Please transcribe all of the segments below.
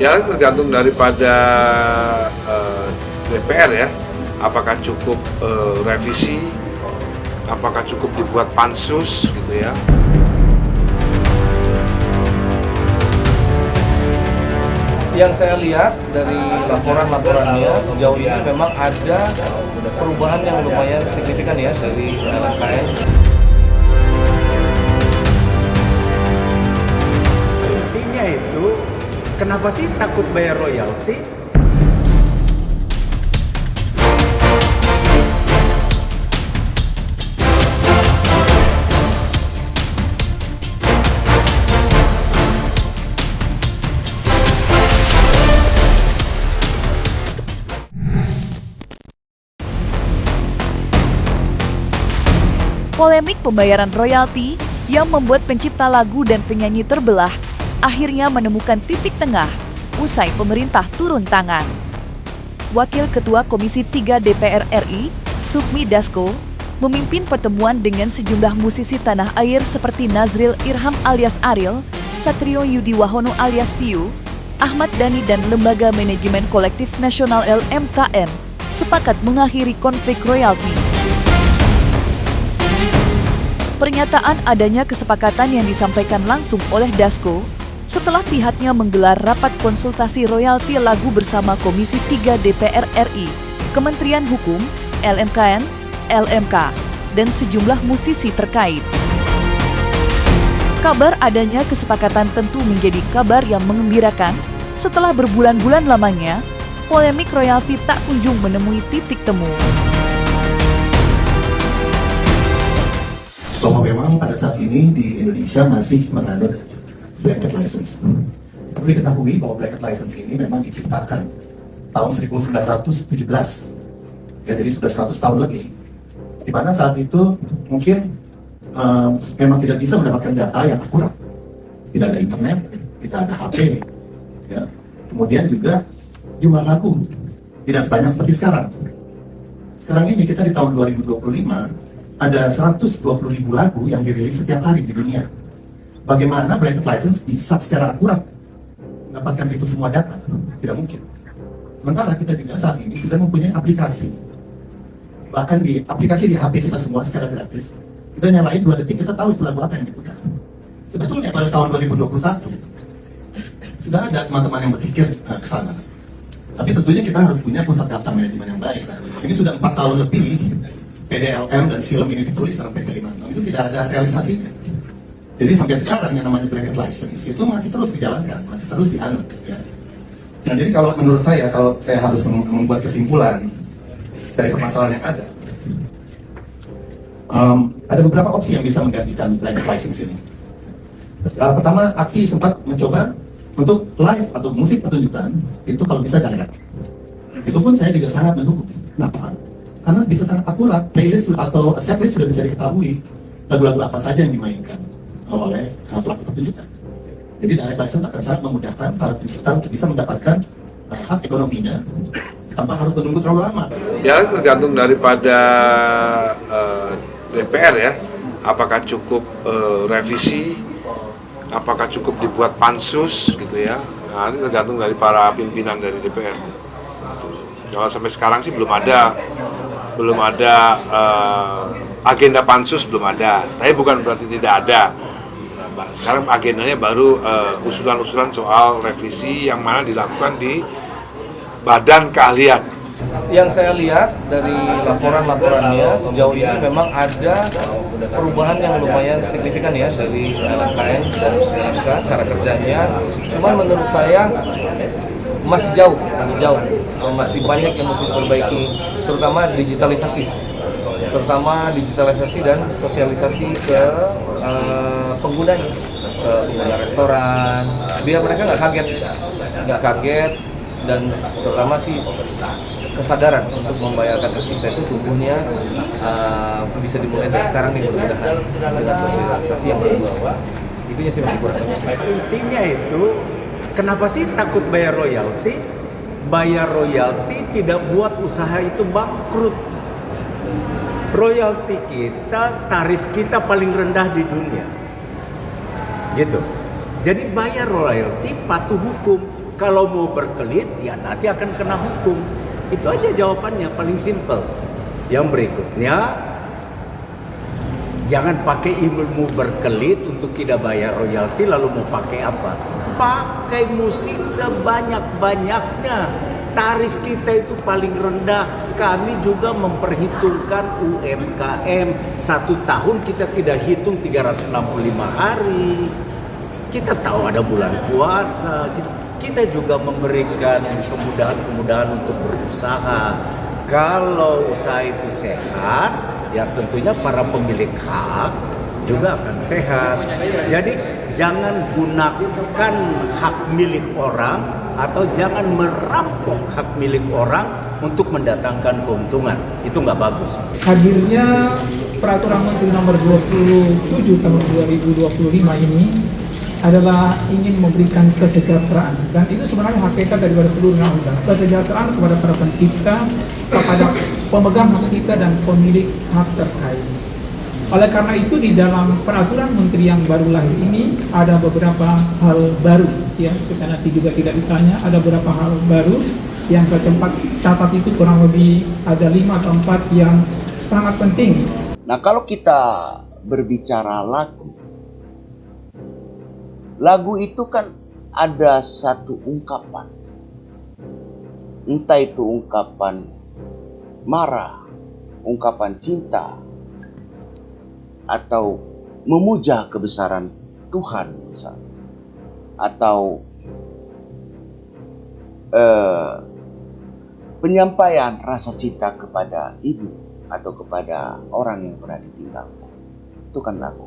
Ya tergantung daripada DPR ya, apakah cukup revisi, apakah cukup dibuat pansus gitu ya. Yang saya lihat dari laporan-laporannya sejauh ini memang ada perubahan yang lumayan signifikan ya dari LMKN. Intinya itu, kenapa sih takut bayar royalti? Polemik pembayaran royalti yang membuat pencipta lagu dan penyanyi terbelah akhirnya menemukan titik tengah usai pemerintah turun tangan. Wakil Ketua Komisi 3 DPR RI, Sukmi Dasko, memimpin pertemuan dengan sejumlah musisi tanah air seperti Nazril Irham alias Ariel, Satrio Yudi Wahono alias Piu, Ahmad Dhani dan Lembaga Manajemen Kolektif Nasional LMKN sepakat mengakhiri konflik royalti. Pernyataan adanya kesepakatan yang disampaikan langsung oleh Dasko setelah pihaknya menggelar rapat konsultasi royalti lagu bersama Komisi 3 DPR RI, Kementerian Hukum, LMKN, LMK, dan sejumlah musisi terkait. Kabar adanya kesepakatan tentu menjadi kabar yang mengembirakan setelah berbulan-bulan lamanya polemik royalti tak kunjung menemui titik temu. Bahwa memang pada saat ini di Indonesia masih menganut blanket license. Perlu diketahui bahwa blanket license ini memang diciptakan tahun 1917, ya jadi sudah 100 tahun lebih. Di mana saat itu mungkin memang tidak bisa mendapatkan data yang akurat. Tidak ada internet, tidak ada HP, ya. Kemudian juga jumlah lagu tidak sebanyak seperti sekarang. Sekarang ini kita di tahun 2025 ada 120.000 lagu yang dirilis setiap hari di dunia. Bagaimana blanket license bisa secara akurat mendapatkan itu semua data? Tidak mungkin. Sementara kita juga saat ini sudah mempunyai aplikasi. Bahkan di aplikasi di HP kita semua secara gratis. Kita nyalain 2 detik, kita tahu itu lagu apa yang diputar. Sebetulnya pada tahun 2021 sudah ada teman-teman yang berpikir ke sana. Tapi tentunya kita harus punya pusat data manajemen yang baik. Nah, ini sudah 4 tahun lebih PDLM dan film ini ditulis dalam PP 56, itu tidak ada realisasinya. Jadi sampai sekarang yang namanya blanket license itu masih terus dijalankan, masih terus dianut. Ya. Nah jadi kalau menurut saya, kalau saya harus membuat kesimpulan dari permasalahan yang ada beberapa opsi yang bisa menggantikan blanket license ini. Pertama, aksi sempat mencoba untuk live atau musik pertunjukan itu kalau bisa direct. Itu pun saya juga sangat mendukung. Kenapa? Karena bisa sangat akurat, playlist atau setlist sudah bisa diketahui lagu-lagu apa saja yang dimainkan oleh pelaku pertunjukan. Jadi direct license akan sangat memudahkan para pencipta untuk bisa mendapatkan hak ekonominya tanpa harus menunggu terlalu lama. Ya tergantung daripada DPR ya, apakah cukup revisi, apakah cukup dibuat pansus gitu ya. Nah, ini tergantung dari para pimpinan dari DPR. Kalau sampai sekarang sih belum ada agenda pansus, belum ada. Tapi bukan berarti tidak ada. Sekarang agendanya baru usulan-usulan soal revisi yang mana dilakukan di badan keahlian. Yang saya lihat dari laporan-laporannya sejauh ini memang ada perubahan yang lumayan signifikan ya dari LMKN dan LMK cara kerjanya. Cuman menurut saya masih jauh, masih banyak yang mesti diperbaiki, terutama digitalisasi dan sosialisasi ke penggunanya, ke pengguna restoran, biar mereka nggak kaget dan terutama sih kesadaran untuk membayarkan hak cipta itu tumbuhnya bisa dimulai dari sekarang nih, mudah-mudahan dengan sosialisasi yang berbuah. Itunya sih masih kurang. Intinya itu, kenapa sih takut bayar royalti? Bayar royalti tidak buat usaha itu bangkrut. Royalti kita, tarif kita paling rendah di dunia. Gitu. Jadi bayar royalti, patuh hukum. Kalau mau berkelit, ya nanti akan kena hukum. Itu aja jawabannya, paling simple. Yang berikutnya, jangan pakai ilmu berkelit untuk tidak bayar royalti lalu mau pakai apa? Pakai musik sebanyak-banyaknya. Tarif kita itu paling rendah. Kami juga memperhitungkan UMKM. 1 tahun kita tidak hitung 365 hari. Kita tahu ada bulan puasa. Kita juga memberikan kemudahan-kemudahan untuk berusaha. Kalau usaha itu sehat, ya tentunya para pemilik hak juga akan sehat. Jadi jangan gunakan hak milik orang atau jangan merampok hak milik orang untuk mendatangkan keuntungan. Itu nggak bagus. Hadirnya Peraturan Menteri Nomor 27 Tahun 2025 ini adalah ingin memberikan kesejahteraan, dan itu sebenarnya hakikat daripada seluruh undang-undang. Kesejahteraan kepada para pencipta, kepada pemegang hak cipta dan pemilik hak terkait. Oleh karena itu di dalam peraturan menteri yang baru lahir ini ada beberapa hal baru, ya, kita nanti juga tidak ditanya, ada beberapa hal baru yang saya catat itu kurang lebih ada 5 atau 4 yang sangat penting. Nah, kalau kita berbicara lagu itu kan ada satu ungkapan, entah itu ungkapan marah, ungkapan cinta, atau memuja kebesaran Tuhan misalnya, atau penyampaian rasa cinta kepada ibu atau kepada orang yang pernah ditinggalkan. Itu kan lagu.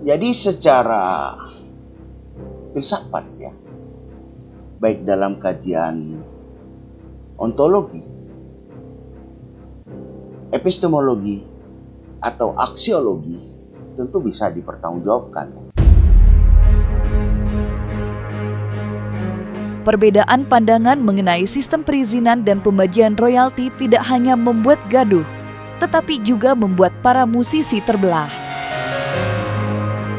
Jadi secara filsafat, ya, baik dalam kajian ontologi, epistemologi, atau aksiologi, tentu bisa dipertanggungjawabkan. Perbedaan pandangan mengenai sistem perizinan dan pembagian royalti tidak hanya membuat gaduh, tetapi juga membuat para musisi terbelah.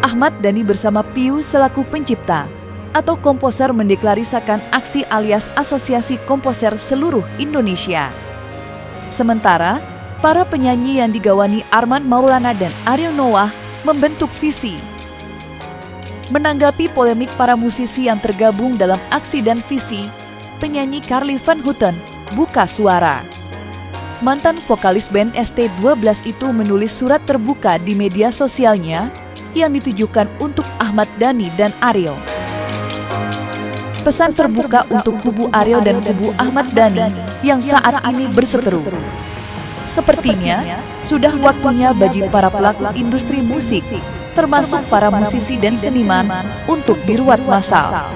Ahmad Dhani bersama Piu selaku pencipta atau komposer mendeklarasikan aksi alias Asosiasi Komposer Seluruh Indonesia. Sementara, para penyanyi yang digawani Arman Maulana dan Ariel Noah membentuk visi. Menanggapi polemik para musisi yang tergabung dalam aksi dan visi, penyanyi Carly Van Houten buka suara. Mantan vokalis band ST12 itu menulis surat terbuka di media sosialnya yang ditujukan untuk Ahmad Dhani dan Ariel. Pesan terbuka untuk kubu Ariel dan kubu Ahmad Dhani yang saat ini berseteru. Sepertinya sudah waktunya bagi para pelaku industri musik, termasuk para musisi dan seniman, untuk diruat massal.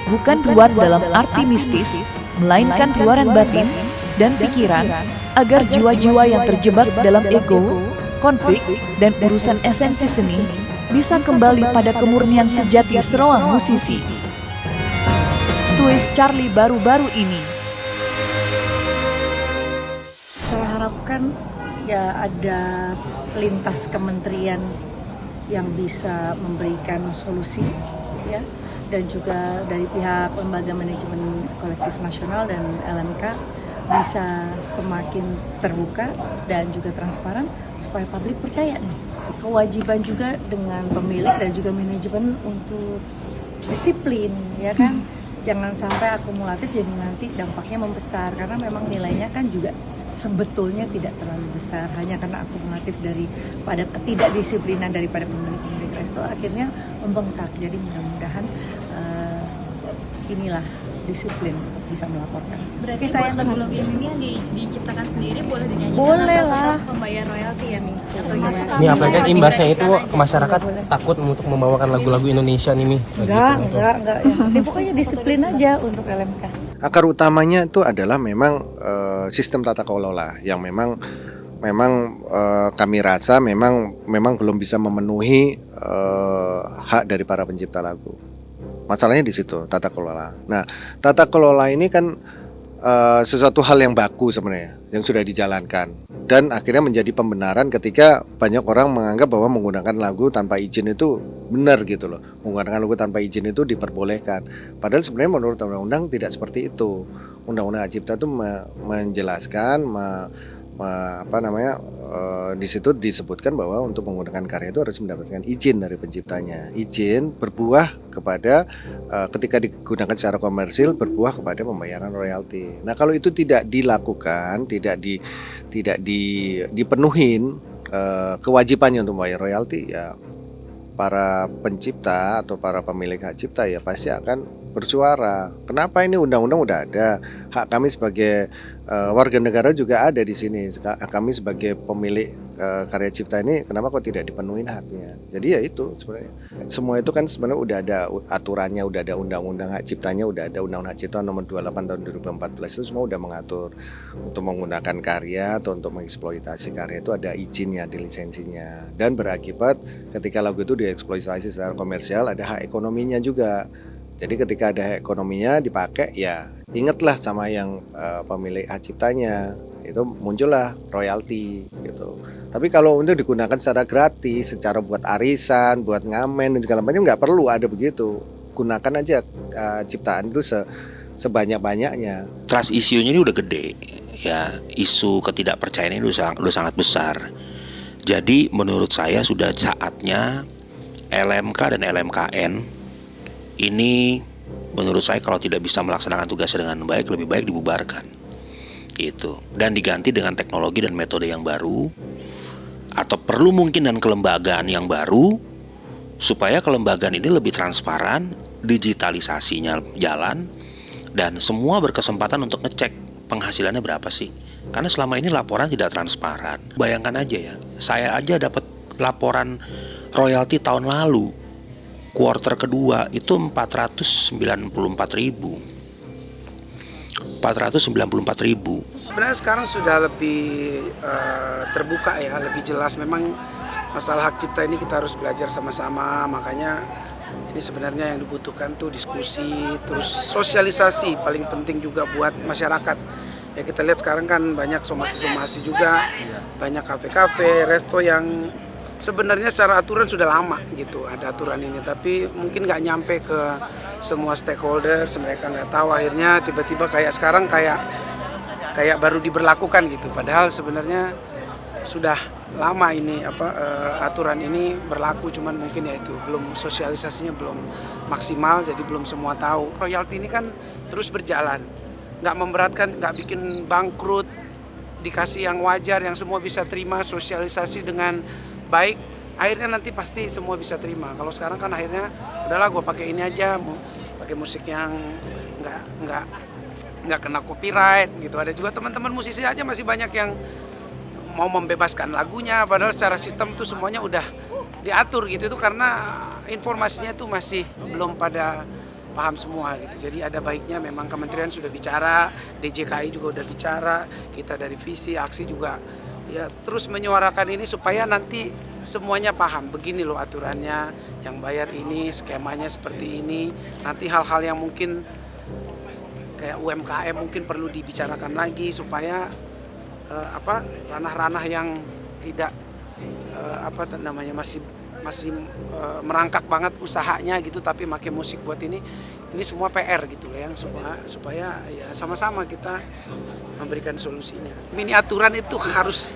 Bukan ruat dalam arti mistis, melainkan ruaran batin dan pikiran, agar jiwa-jiwa yang terjebak dalam ego, konflik, dan urusan esensi seni bisa kembali pada kemurnian sejati seorang musisi. Tulis Charlie baru-baru ini. Saya harapkan ya ada lintas kementerian yang bisa memberikan solusi, ya, dan juga dari pihak Lembaga Manajemen Kolektif Nasional dan LMK bisa semakin terbuka dan juga transparan supaya publik percaya nih. Kewajiban juga dengan pemilik dan juga manajemen untuk disiplin, ya kan. Jangan sampai akumulatif jadi nanti dampaknya membesar, karena memang nilainya kan juga sebetulnya tidak terlalu besar, hanya karena akumulatif daripada ketidakdisiplinan daripada pemilik resto akhirnya membengkak. Jadi mudah-mudahan inilah disiplin untuk bisa melaporkan. Berarti saya lagu-lagu ini yang diciptakan sendiri boleh dinyanyikan? Boleh lah. Membayar royalti ya, Mi? Mi, apa kan imbasnya itu ke masyarakat takut untuk membawakan lagu-lagu Indonesia nih, Mi? Enggak. Ya, pokoknya disiplin aja untuk LMK. Akar utamanya itu adalah memang sistem tata kelola yang memang kami rasa memang belum bisa memenuhi hak dari para pencipta lagu. Masalahnya di situ, tata kelola. Nah, tata kelola ini kan sesuatu hal yang baku sebenarnya, yang sudah dijalankan. dan akhirnya menjadi pembenaran ketika banyak orang menganggap bahwa menggunakan lagu tanpa izin itu benar gitu loh. Menggunakan lagu tanpa izin itu diperbolehkan. Padahal sebenarnya menurut undang-undang tidak seperti itu. Undang-undang Hak Cipta itu menjelaskan di situ disebutkan bahwa untuk menggunakan karya itu harus mendapatkan izin dari penciptanya. Izin berbuah kepada ketika digunakan secara komersil berbuah kepada pembayaran royalti. Nah, kalau itu tidak dilakukan, tidak dipenuhin kewajibannya untuk membayar royalti, ya para pencipta atau para pemilik hak cipta ya pasti akan bersuara. Kenapa ini undang-undang udah ada? Hak kami sebagai warga negara juga ada di sini. Kami sebagai pemilik karya cipta ini kenapa kok tidak dipenuhi haknya? Jadi ya itu sebenarnya. Semua itu kan sebenarnya udah ada aturannya, udah ada undang-undang hak ciptanya, udah ada undang-undang hak cipta nomor 28 tahun 2014 itu semua udah mengatur untuk menggunakan karya atau untuk mengeksploitasi karya itu ada izinnya, ada lisensinya, dan berakibat ketika lagu itu dieksploitasi secara komersial ada hak ekonominya juga. Jadi ketika ada hak ekonominya dipakai ya ingatlah sama yang pemilik hak ciptanya, itu muncullah royalti gitu. Tapi kalau untuk digunakan secara gratis, secara buat arisan, buat ngamen dan segala macam nggak perlu ada begitu. Gunakan aja ciptaan itu sebanyak-banyaknya. Trust issue-nya ini udah gede ya, isu ketidakpercayaan ini udah sangat besar. Jadi menurut saya sudah saatnya LMK dan LMKN ini menurut saya kalau tidak bisa melaksanakan tugasnya dengan baik, lebih baik dibubarkan. Itu. Dan diganti dengan teknologi dan metode yang baru, atau perlu mungkin dan kelembagaan yang baru, supaya kelembagaan ini lebih transparan, digitalisasinya jalan, dan semua berkesempatan untuk ngecek penghasilannya berapa sih. Karena selama ini laporan tidak transparan. Bayangkan aja ya, saya aja dapat laporan royalti tahun lalu, kuarter kedua itu 494.000. Sebenarnya sekarang sudah lebih terbuka ya, lebih jelas. Memang masalah hak cipta ini kita harus belajar sama-sama. Makanya ini sebenarnya yang dibutuhkan tuh diskusi, terus sosialisasi paling penting juga buat masyarakat. Ya kita lihat sekarang kan banyak somasi-somasi juga, banyak kafe-kafe, resto yang sebenarnya secara aturan sudah lama gitu ada aturan ini, tapi mungkin nggak nyampe ke semua stakeholders, mereka nggak tahu, akhirnya tiba-tiba kayak sekarang kayak baru diberlakukan gitu, padahal sebenarnya sudah lama ini aturan ini berlaku, cuman mungkin ya itu belum sosialisasinya belum maksimal, jadi belum semua tahu. Royalti ini kan terus berjalan, nggak memberatkan, nggak bikin bangkrut, dikasih yang wajar, yang semua bisa terima, sosialisasi dengan baik, akhirnya nanti pasti semua bisa terima. Kalau sekarang kan akhirnya udahlah gue pakai ini aja, mau pakai musik yang nggak kena copyright gitu. Ada juga teman-teman musisi aja masih banyak yang mau membebaskan lagunya, padahal secara sistem tuh semuanya udah diatur gitu. Itu karena informasinya tuh masih belum pada paham semua gitu. Jadi ada baiknya memang kementerian sudah bicara, DJKI juga udah bicara, kita dari visi aksi juga ya terus menyuarakan ini supaya nanti semuanya paham, begini loh aturannya, yang bayar ini, skemanya seperti ini. Nanti hal-hal yang mungkin kayak UMKM mungkin perlu dibicarakan lagi supaya ranah-ranah yang tidak masih merangkak banget usahanya gitu, tapi pakai musik buat ini semua PR gitu loh, yang supaya ya sama-sama kita memberikan solusinya. Ini aturan itu harus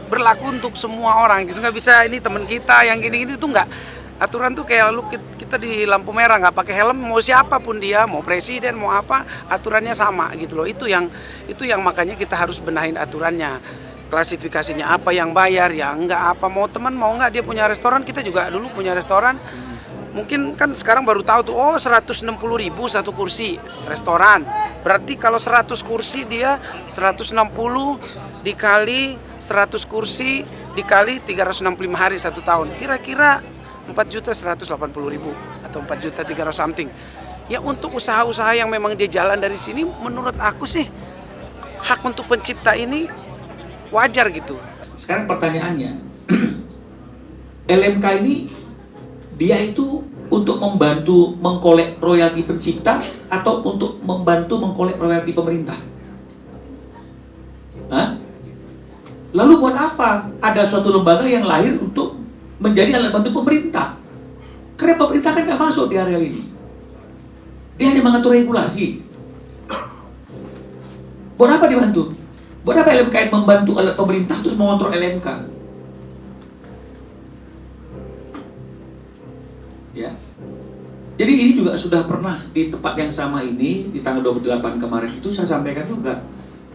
berlaku untuk semua orang gitu, nggak bisa ini teman kita yang gini-gini tuh nggak. Aturan tuh kayak lalu kita di lampu merah nggak pakai helm, mau siapapun dia, mau presiden, mau apa, aturannya sama gitu loh. Itu yang makanya kita harus benahin aturannya. Klasifikasinya apa yang bayar, ya enggak apa, mau teman mau enggak dia punya restoran, kita juga dulu punya restoran. Mungkin kan sekarang baru tahu tuh, 160.000 satu kursi restoran. Berarti kalau 100 kursi dia 160 dikali 100 kursi dikali 365 hari 1 tahun. Kira-kira 4.180.000 atau 4.300 something. Ya untuk usaha-usaha yang memang dia jalan dari sini, menurut aku sih hak untuk pencipta ini wajar gitu. Sekarang pertanyaannya, LMK ini dia itu untuk membantu mengkolek royalti pencipta atau untuk membantu mengkolek royalti pemerintah? Hah? Lalu buat apa ada suatu lembaga yang lahir untuk menjadi alat bantu pemerintah? Karena pemerintah kan nggak masuk di area ini. Dia hanya mengatur regulasi. Buat apa dibantu? Buat apa LMKN membantu alat pemerintah terus mengontrol LMK? Ya. Jadi ini juga sudah pernah di tempat yang sama ini, di tanggal 28 kemarin itu saya sampaikan juga.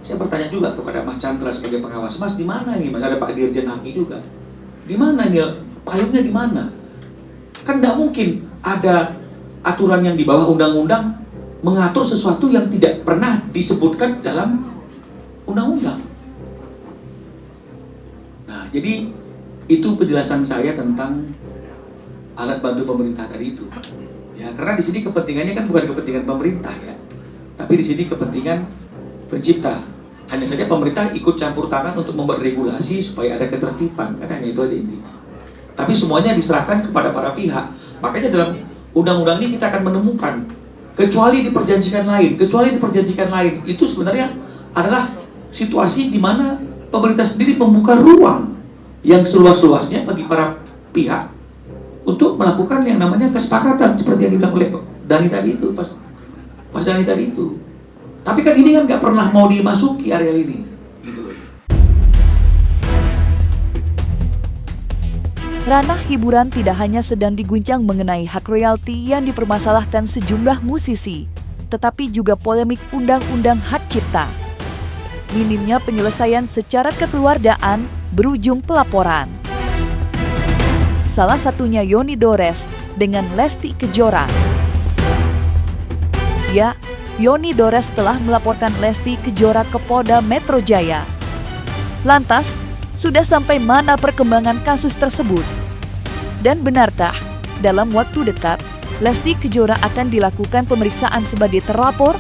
Saya bertanya juga kepada Mas Chandra sebagai pengawas, Mas di mana ini? Mas, ada Pak Dirjen Aki juga. Di mana ini? Payungnya di mana? Kan tidak mungkin ada aturan yang di bawah undang-undang mengatur sesuatu yang tidak pernah disebutkan dalam undang-undang. Nah, jadi itu penjelasan saya tentang alat bantu pemerintah tadi itu. Ya, karena di sini kepentingannya kan bukan kepentingan pemerintah ya, tapi di sini kepentingan pencipta. Hanya saja pemerintah ikut campur tangan untuk membuat regulasi supaya ada ketertiban, kan hanya itu aja intinya. Tapi semuanya diserahkan kepada para pihak. Makanya dalam undang-undang ini kita akan menemukan kecuali diperjanjikan lain, itu sebenarnya adalah situasi di mana pemerintah sendiri membuka ruang yang seluas-luasnya bagi para pihak untuk melakukan yang namanya kesepakatan seperti yang dibilang oleh Dani tadi itu, Mas Dani tadi itu. Tapi kan ini kan nggak pernah mau dimasuki area ini. Gitu loh. Ranah hiburan tidak hanya sedang diguncang mengenai hak royalti yang dipermasalahkan sejumlah musisi, tetapi juga polemik undang-undang hak cipta. Minimnya penyelesaian secara kekeluargaan berujung pelaporan. Salah satunya Yoni Dores dengan Lesti Kejora. Ya, Yoni Dores telah melaporkan Lesti Kejora ke Polda Metro Jaya. Lantas, sudah sampai mana perkembangan kasus tersebut? Dan benarkah dalam waktu dekat Lesti Kejora akan dilakukan pemeriksaan sebagai terlapor?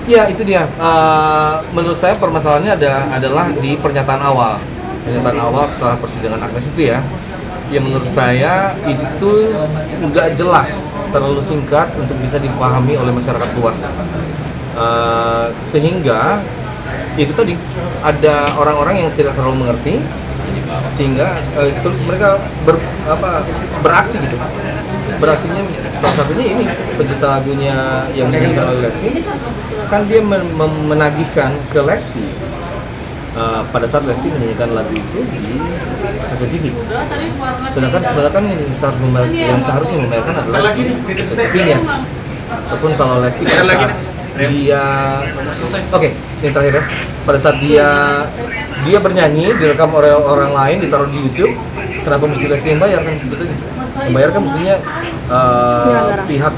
Ya, itu dia. Menurut saya permasalahannya adalah di pernyataan awal. Pernyataan awal setelah persidangan Agnes itu ya. Ya menurut saya itu nggak jelas, terlalu singkat untuk bisa dipahami oleh masyarakat luas. Sehingga itu tadi ada orang-orang yang tidak terlalu mengerti, sehingga terus mereka beraksi gitu. Beraksinya salah satunya ini pencipta lagunya yang dinyanyikan oleh Lesti, kan dia menagihkan ke Lesti pada saat Lesti menyanyikan lagu itu di stasiun TV. Sedangkan sebenarnya kan yang seharusnya membayarkan adalah di stasiun TV-nya. Ataupun kalau Lesti pada saat dia ini terakhir ya, pada saat dia bernyanyi direkam oleh orang lain ditaruh di YouTube, kenapa mesti Lesti yang bayar kan sebetulnya? Membayar kan mestinya pihak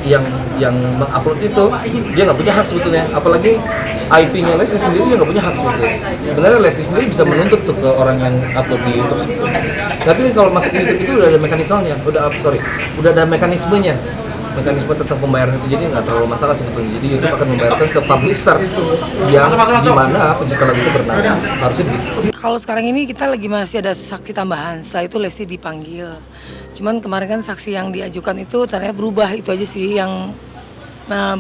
yang mengupload itu dia nggak punya hak sebetulnya, apalagi IP-nya Lesti sendiri dia nggak punya hak sebetulnya. Sebenarnya Lesti sendiri bisa menuntut tuh ke orang yang upload di YouTube sebetulnya. Tapi kalau masuk ke YouTube itu udah ada mekanikalnya, udah ada mekanisme tentang pembayaran itu, jadi nggak terlalu masalah sebetulnya. Jadi YouTube akan membayarkan ke publisher yang di mana pencipta lagu itu bernama. Seharusnya begitu. Kalau sekarang ini kita masih ada saksi tambahan, setelah itu Lesti dipanggil. Cuman kemarin kan saksi yang diajukan itu ternyata berubah, itu aja sih yang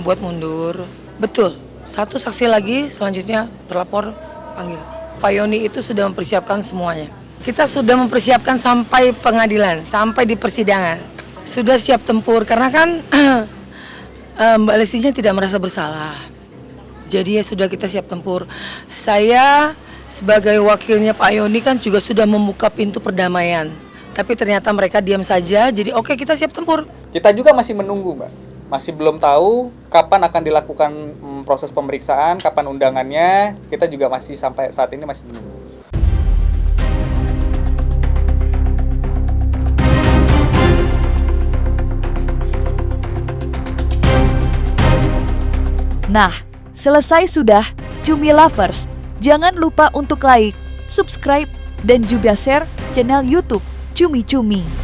buat mundur. Betul, satu saksi lagi selanjutnya terlapor panggil. Pak Yoni itu sudah mempersiapkan semuanya. Kita sudah mempersiapkan sampai pengadilan, sampai di persidangan. Sudah siap tempur, karena kan Mbak Lestinya tidak merasa bersalah. Jadi ya sudah kita siap tempur. Saya sebagai wakilnya Pak Yoni kan juga sudah membuka pintu perdamaian. Tapi ternyata mereka diam saja, jadi oke, kita siap tempur. Kita juga masih menunggu, Mbak. Masih belum tahu kapan akan dilakukan proses pemeriksaan, kapan undangannya. Kita juga masih sampai saat ini masih menunggu. Nah, selesai sudah, Cumi Lovers. Jangan lupa untuk like, subscribe, dan juga share channel YouTube Cumi Cumi.